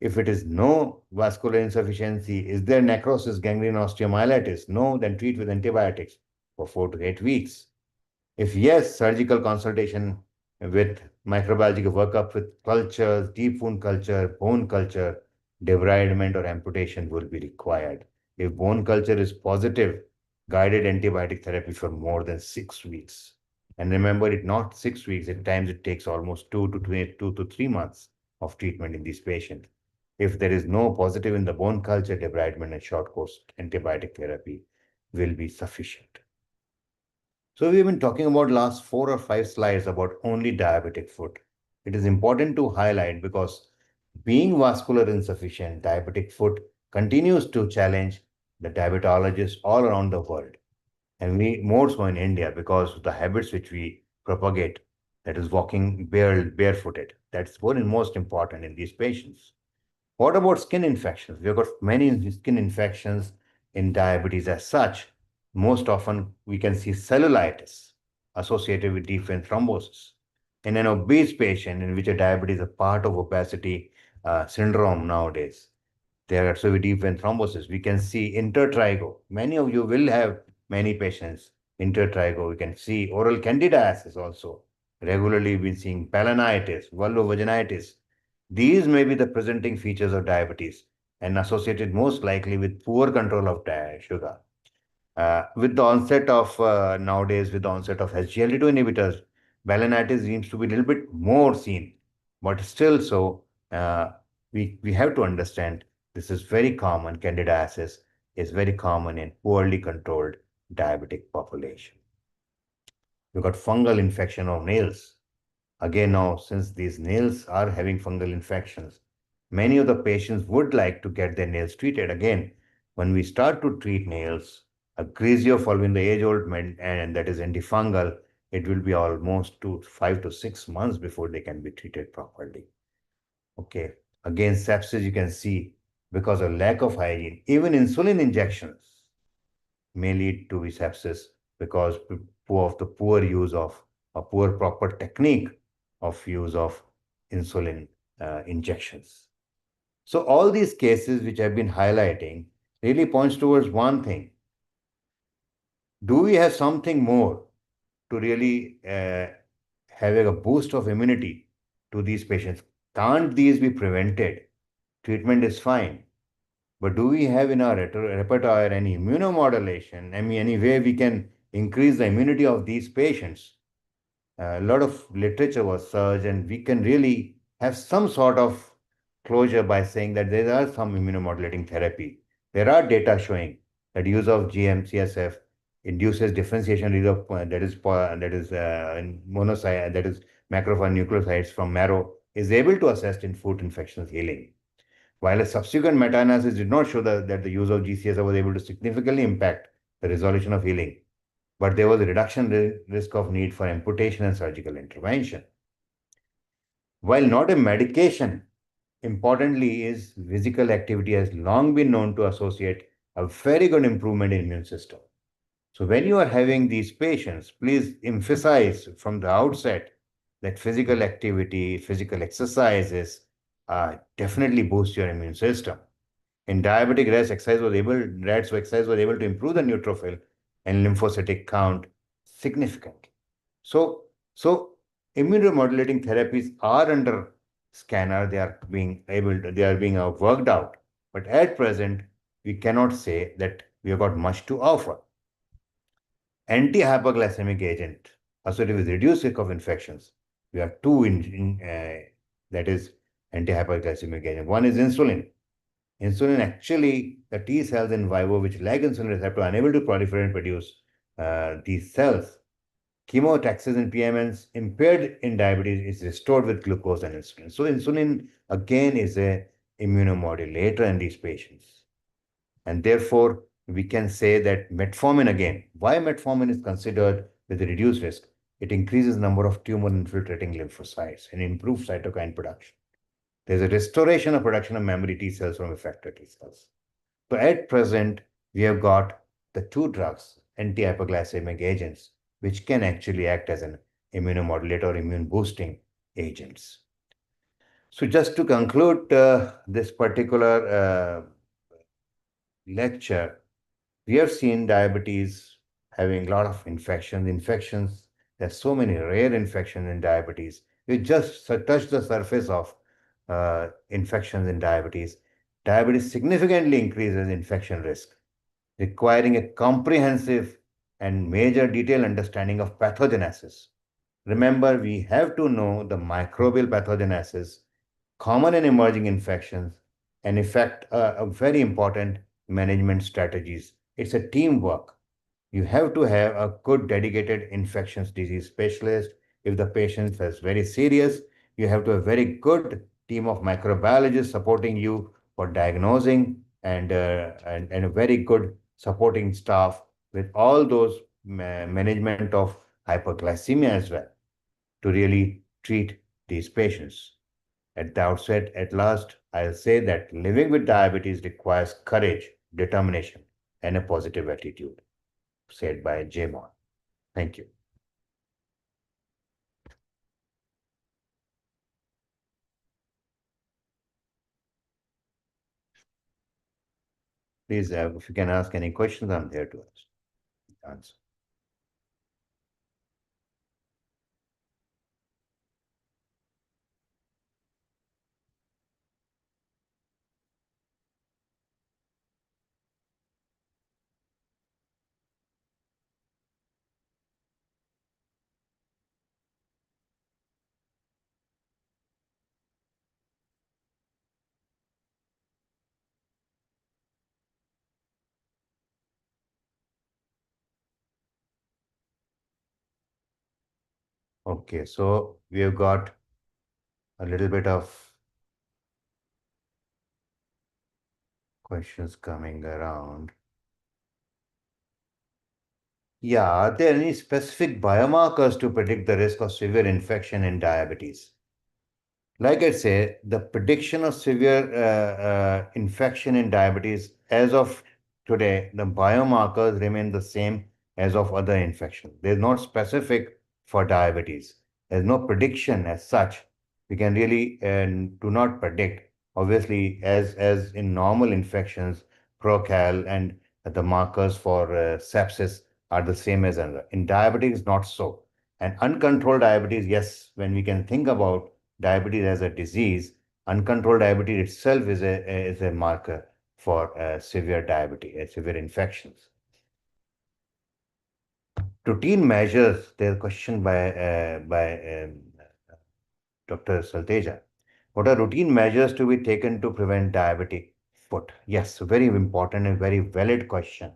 If it is no vascular insufficiency, is there necrosis, gangrene, osteomyelitis? No, then treat with antibiotics for 4 to 8 weeks. If yes, surgical consultation with microbiological workup with cultures, deep wound culture, bone culture, debridement or amputation will be required. If bone culture is positive, guided antibiotic therapy for more than 6 weeks. And remember, it not 6 weeks, at times it takes almost 2 to 3 months of treatment in these patients. If there is no positive in the bone culture, debridement and short course antibiotic therapy will be sufficient. So we've been talking about last 4 or 5 slides about only diabetic foot. It is important to highlight because being vascular insufficient, diabetic foot continues to challenge the diabetologists all around the world. And we more so in India because of the habits which we propagate, that is walking barefooted. That's what is most important in these patients. What about skin infections? We've got many skin infections in diabetes as such. Most often we can see cellulitis associated with deep vein thrombosis. In an obese patient in which a diabetes is a part of obesity syndrome nowadays, there are so deep vein thrombosis. We can see intertrigo. Many of you will have many patients intertrigo. We can see oral candidiasis also. Regularly we've been seeing balanitis, vulvovaginitis. These may be the presenting features of diabetes and associated most likely with poor control of sugar. With the onset of nowadays, with the onset of SGLT2 inhibitors, balanitis seems to be a little bit more seen, but still so we have to understand this is very common. Candidiasis is very common in poorly controlled diabetic population. You've got fungal infection of nails. Again, now, since these nails are having fungal infections, many of the patients would like to get their nails treated. Again, when we start to treat nails, Acrezio following the age-old and that is antifungal, it will be almost 5 to 6 months before they can be treated properly. Okay. Again, sepsis you can see because of lack of hygiene. Even insulin injections may lead to sepsis because of the poor use of a poor proper technique of use of insulin injections. So all these cases which I've been highlighting really points towards one thing. Do we have something more to really having a boost of immunity to these patients? Can't these be prevented? Treatment is fine. But do we have in our repertoire any immunomodulation? I mean, any way we can increase the immunity of these patients? A lot of literature was searched, and we can really have some sort of closure by saying that there are some immunomodulating therapy. There are data showing that use of GM-CSF induces differentiation of monocyte that is macrophage nucleocytes from marrow is able to assist in foot infections healing. While a subsequent meta-analysis did not show that the use of GCSF was able to significantly impact the resolution of healing, but there was a reduction risk of need for amputation and surgical intervention. While not a medication, importantly is physical activity has long been known to associate a very good improvement in immune system. So when you are having these patients, please emphasize from the outset that physical activity, physical exercises definitely boost your immune system. In diabetic rats exercise was able to improve the neutrophil and lymphocytic count significantly. So immunomodulating therapies are under scanner. They are being worked out. But at present, we cannot say that we have got much to offer. Anti-hyperglycemic agent associated with reduced risk of infections. We have two that is anti-hyperglycemic agent. One is insulin. Insulin actually, the T cells in vivo which lack insulin receptor are unable to proliferate and produce these cells. Chemotaxis in PMNs impaired in diabetes is restored with glucose and insulin. So insulin again is a immunomodulator in these patients. And therefore, we can say that metformin again, why metformin is considered with a reduced risk? It increases the number of tumor infiltrating lymphocytes and improves cytokine production. There's a restoration of production of memory T cells from effector T cells. So at present, we have got the two drugs, anti-hyperglycemic agents, which can actually act as an immunomodulator or immune boosting agents. So just to conclude this particular lecture, we have seen diabetes having a lot of infections. There's so many rare infections in diabetes. We just touched the surface of infections in diabetes. Diabetes significantly increases infection risk, requiring a comprehensive and major detailed understanding of pathogenesis. Remember, we have to know the microbial pathogenesis, common and emerging infections, and effect a very important management strategies. It's a teamwork. You have to have a good dedicated infectious disease specialist. If the patient is very serious, you have to have a very good team of microbiologists supporting you for diagnosing and a very good supporting staff with all those management of hyperglycemia as well to really treat these patients. At the outset, at last, I'll say that living with diabetes requires courage, determination, and a positive attitude, said by Jamon. Thank you. Please, if you can ask any questions, I'm there to answer. Okay, so we have got a little bit of questions coming around. Yeah, are there any specific biomarkers to predict the risk of severe infection in diabetes? Like I say, the prediction of severe infection in diabetes, as of today, the biomarkers remain the same as of other infections. They're not specific for diabetes. There's no prediction as such. We can really do not predict. Obviously, as in normal infections, procal and the markers for sepsis are the same as in diabetes, not so. And uncontrolled diabetes, yes, when we can think about diabetes as a disease, uncontrolled diabetes itself is a marker for severe diabetes, severe infections. Routine measures, there's a question by Dr. Salteja. What are routine measures to be taken to prevent diabetic foot? Yes, very important and very valid questions.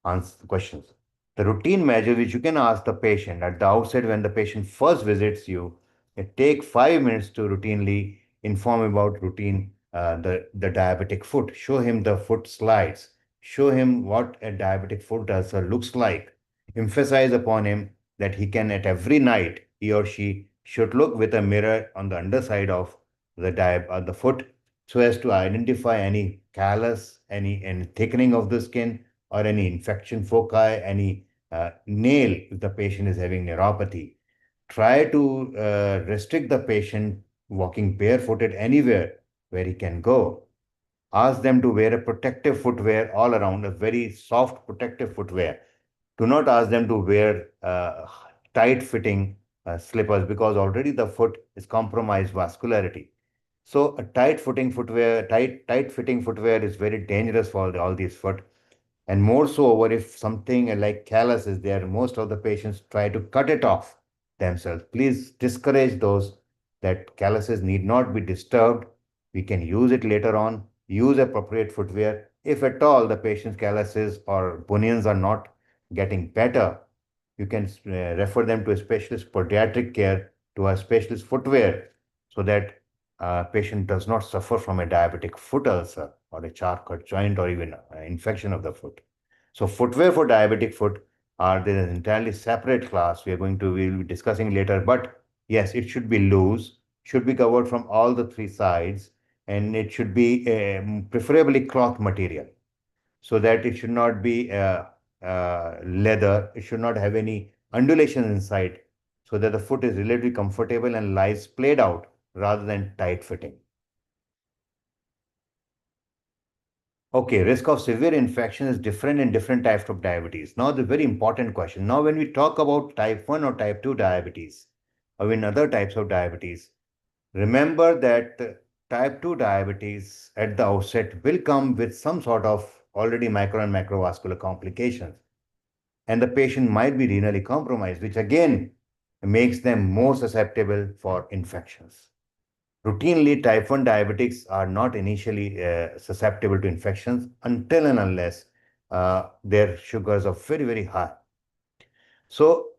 The routine measure which you can ask the patient at the outset when the patient first visits you, it take 5 minutes to routinely inform about the diabetic foot. Show him the foot slides. Show him what a diabetic foot does or looks like. Emphasize upon him that he can at every night he or she should look with a mirror on the underside of the foot so as to identify any callus, any thickening of the skin or any infection foci, any nail if the patient is having neuropathy. Try to restrict the patient walking barefooted anywhere where he can go. Ask them to wear a protective footwear all around, a very soft protective footwear. Do not ask them to wear tight fitting slippers because already the foot is compromised vascularity. So a tight fitting footwear is very dangerous for all these foot. And more so over if something like callus is there, most of the patients try to cut it off themselves. Please discourage those that calluses need not be disturbed. We can use it later on, use appropriate footwear. If at all the patient's calluses or bunions are not getting better, you can refer them to a specialist podiatric care, to a specialist footwear, so that patient does not suffer from a diabetic foot ulcer or a Charcot joint or even infection of the foot. So footwear for diabetic foot there is an entirely separate class we'll be discussing later. But yes, it should be loose, should be covered from all the three sides, and it should be preferably cloth material so that it should not be leather. It should not have any undulation inside so that the foot is relatively comfortable and lies played out rather than tight fitting. Okay, risk of severe infection is different in different types of diabetes. Now, the very important question. Now, when we talk about type 1 or type 2 diabetes, or in other types of diabetes, remember that type 2 diabetes at the outset will come with some sort of already micro and macrovascular complications. And the patient might be renally compromised, which again makes them more susceptible for infections. Routinely, type 1 diabetics are not initially susceptible to infections until and unless their sugars are very, very high. So,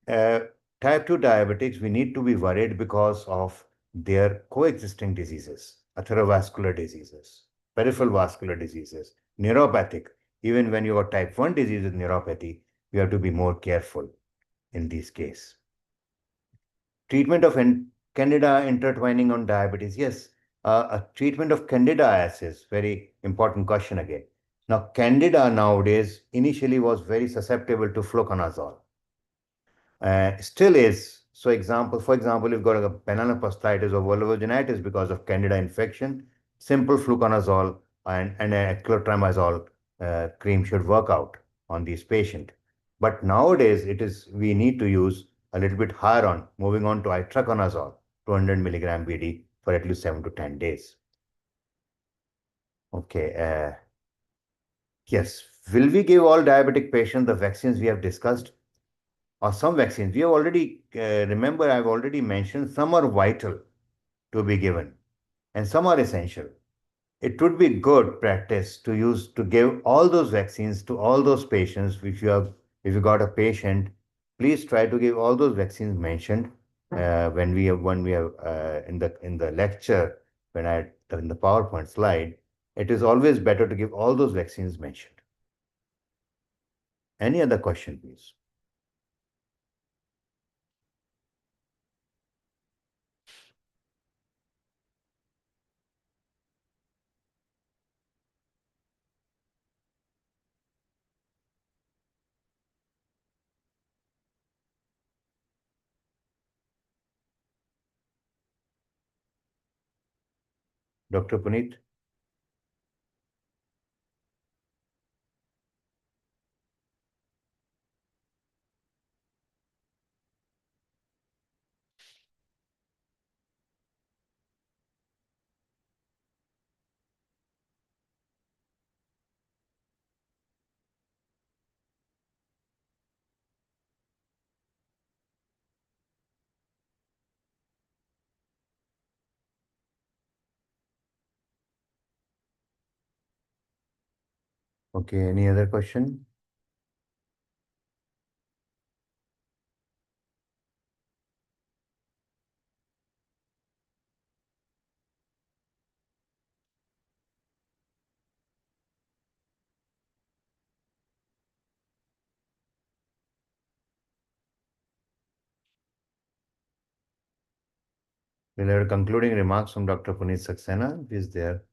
type 2 diabetics, we need to be worried because of their coexisting diseases, atherosclerotic diseases, peripheral vascular diseases, neuropathic. Even when you have type 1 disease with neuropathy, you have to be more careful in this case. Treatment of Candida intertwining on diabetes. Yes, a treatment of candidiasis, very important question again. Now, Candida nowadays initially was very susceptible to fluconazole. Still is. So, for example, you've got a banana pustulitis or vulvovaginitis because of Candida infection, simple fluconazole and a clotrimazole cream should work out on these patients. But nowadays, we need to use a little bit higher on, moving on to itraconazole, 200 milligram BD for at least 7 to 10 days. Okay. Yes. Will we give all diabetic patients the vaccines we have discussed? Or some vaccines? We have already, remember, I've already mentioned some are vital to be given and some are essential. It would be good practice to give all those vaccines to all those patients. If you got a patient, please try to give all those vaccines mentioned when we have in the lecture in the PowerPoint slide. it is always better to give all those vaccines mentioned. Any other question, please? Dr. Puneet? Okay, any other question? We'll have concluding remarks from Dr. Puneet Saxena, who is there.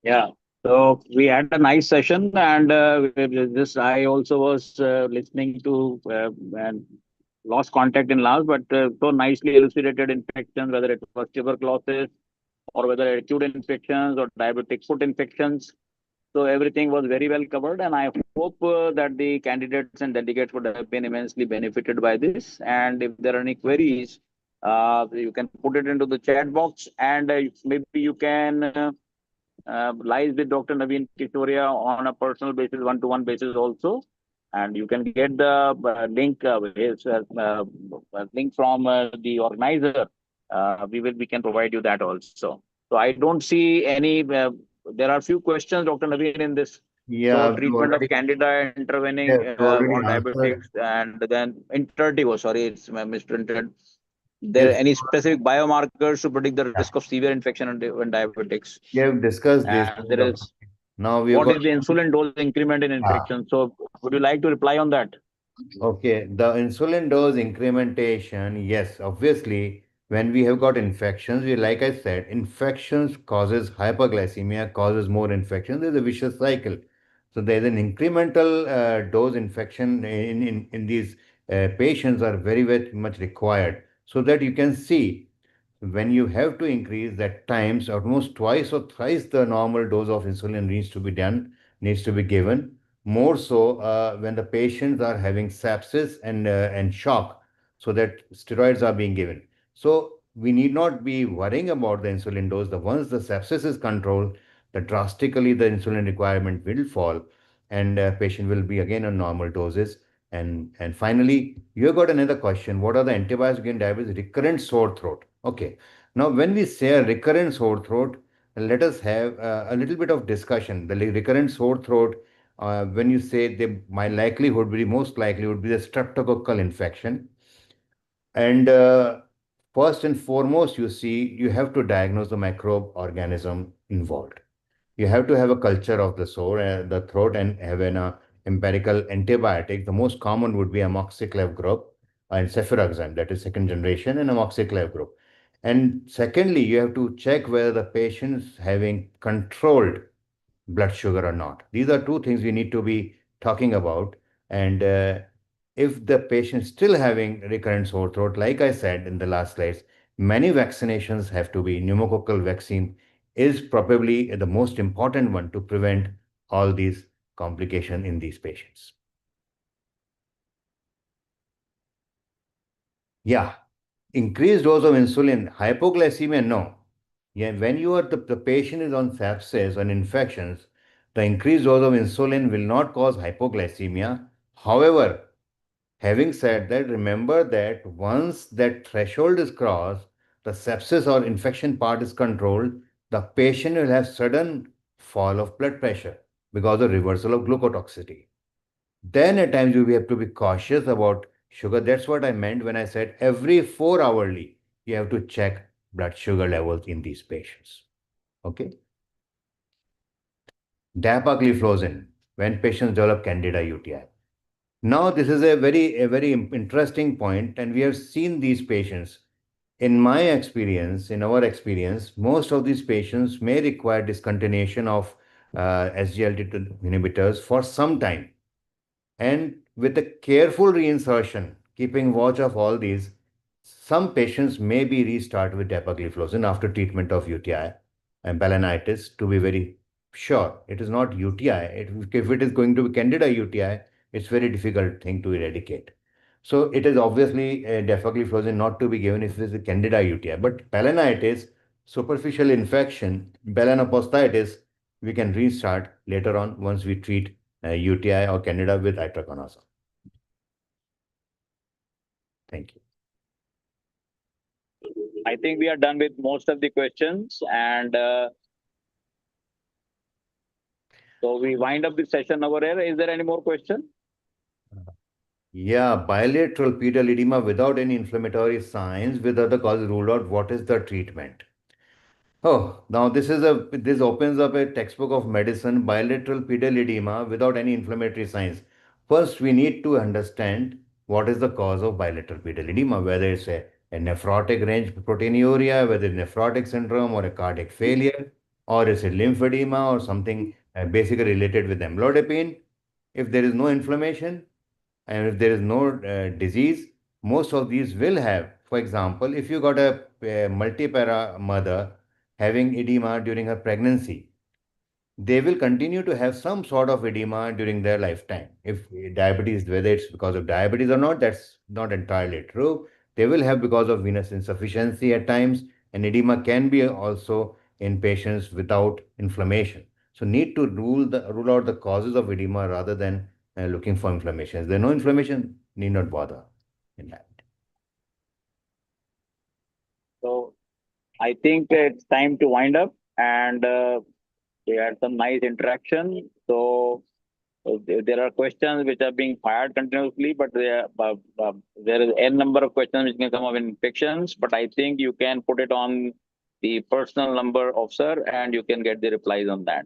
Yeah. So we had a nice session, and this I also was listening to and lost contact in last, but so nicely elucidated infections, whether it was tuberculosis or whether acute infections or diabetic foot infections. So everything was very well covered, and I hope that the candidates and delegates would have been immensely benefited by this. And if there are any queries, you can put it into the chat box, and maybe you can lies with Dr. Naveen Kishoria on a personal basis, one-to-one basis also. And you can get the link from the organizer. We can provide you that also. So I don't see any. There are few questions, Dr. Naveen, in this. So Yeah, treatment of Candida intervening we've already on answered. diabetics, and then intertivo. Sorry, it's misprinted. There Yes, any specific biomarkers to predict the risk of severe infection in diabetics? we have discussed this, And there Dr. is Now we've what got is the insulin dose increment in ah, infection? So would you like to reply on that? okay. The insulin dose incrementation, yes, obviously, when we have got infections, we like I said, infections causes hyperglycemia, causes more infections. There's a vicious cycle. So there's an incremental dose infection in these patients are very, very much required so that you can see when you have to increase that times almost twice or thrice the normal dose of insulin needs to be given more so when the patients are having sepsis and shock so that steroids are being given. So we need not be worrying about the insulin dose. The once the sepsis is controlled, the drastically the insulin requirement will fall and patient will be again on normal doses. And finally, you got another question. What are the antibiotics against diabetes? Recurrent sore throat. Okay. Now, when we say a recurrent sore throat, let us have a little bit of discussion. The recurrent sore throat when you say my likelihood, very most likely would be the streptococcal infection. And first and foremost, you have to diagnose the microbe organism involved. You have to have a culture of the sore, the throat, and have an empirical antibiotic. The most common would be amoxiclav group and cefuroxime, that is second generation, and amoxiclav group. And secondly, you have to check whether the patient's having controlled blood sugar or not. These are two things we need to be talking about. And if the patient still having recurrent sore throat, like I said in the last slides, many vaccinations have to be. Pneumococcal vaccine is probably the most important one to prevent all these complications in these patients. Yeah, increased dose of insulin, hypoglycemia, no. Yeah, when the patient is on sepsis and infections, the increased dose of insulin will not cause hypoglycemia. However, having said that, remember that once that threshold is crossed, the sepsis or infection part is controlled, the patient will have sudden fall of blood pressure because of reversal of glucotoxicity. Then at times you have to be cautious about sugar. That's what I meant when I said every 4 hourly you have to check blood sugar levels in these patients. Okay. Dapagliflozin when patients develop Candida UTI. Now this is a very interesting point, and we have seen these patients. In my experience, in our experience, most of these patients may require discontinuation of SGLT2 inhibitors for some time. And with a careful reinsertion, keeping watch of all these, some patients may be restarted with dapagliflozin after treatment of UTI and balanitis to be very sure. It is not UTI. If it is going to be Candida UTI, it's very difficult thing to eradicate. So it is obviously dapagliflozin not to be given if it is a Candida UTI. But balanitis, superficial infection, balanoposthitis, we can restart later on once we treat UTI or Candida with itraconazole. Thank you. I think we are done with most of the questions, and so we wind up the session over here. Is there any more question? Yeah, bilateral pedal edema without any inflammatory signs with other causes ruled out. What is the treatment? Oh, now this opens up a textbook of medicine, bilateral pedal edema without any inflammatory signs. First, we need to understand what is the cause of bilateral pedal edema, whether it's a nephrotic range proteinuria, whether it's nephrotic syndrome or a cardiac failure, or it's a lymphedema or something basically related with amlodipine. If there is no inflammation, and if there is no disease, most of these will have. For example, if you got a multipara mother having edema during her pregnancy, they will continue to have some sort of edema during their lifetime. If diabetes, whether it's because of diabetes or not, that's not entirely true. They will have because of venous insufficiency at times, and edema can be also in patients without inflammation. So need to rule out the causes of edema rather than looking for inflammation. If there's no inflammation, need not bother in that. So I think it's time to wind up, and we had some nice interaction. So there are questions which are being fired continuously, but there is n number of questions which can come up in infections. But I think you can put it on the personal number of sir, and you can get the replies on that.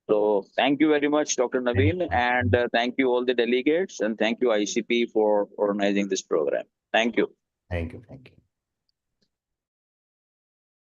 So thank you very much, Dr. Naveen, and thank you all the delegates, and thank you ICP for organizing this program. Thank you. Thank you. Thank you.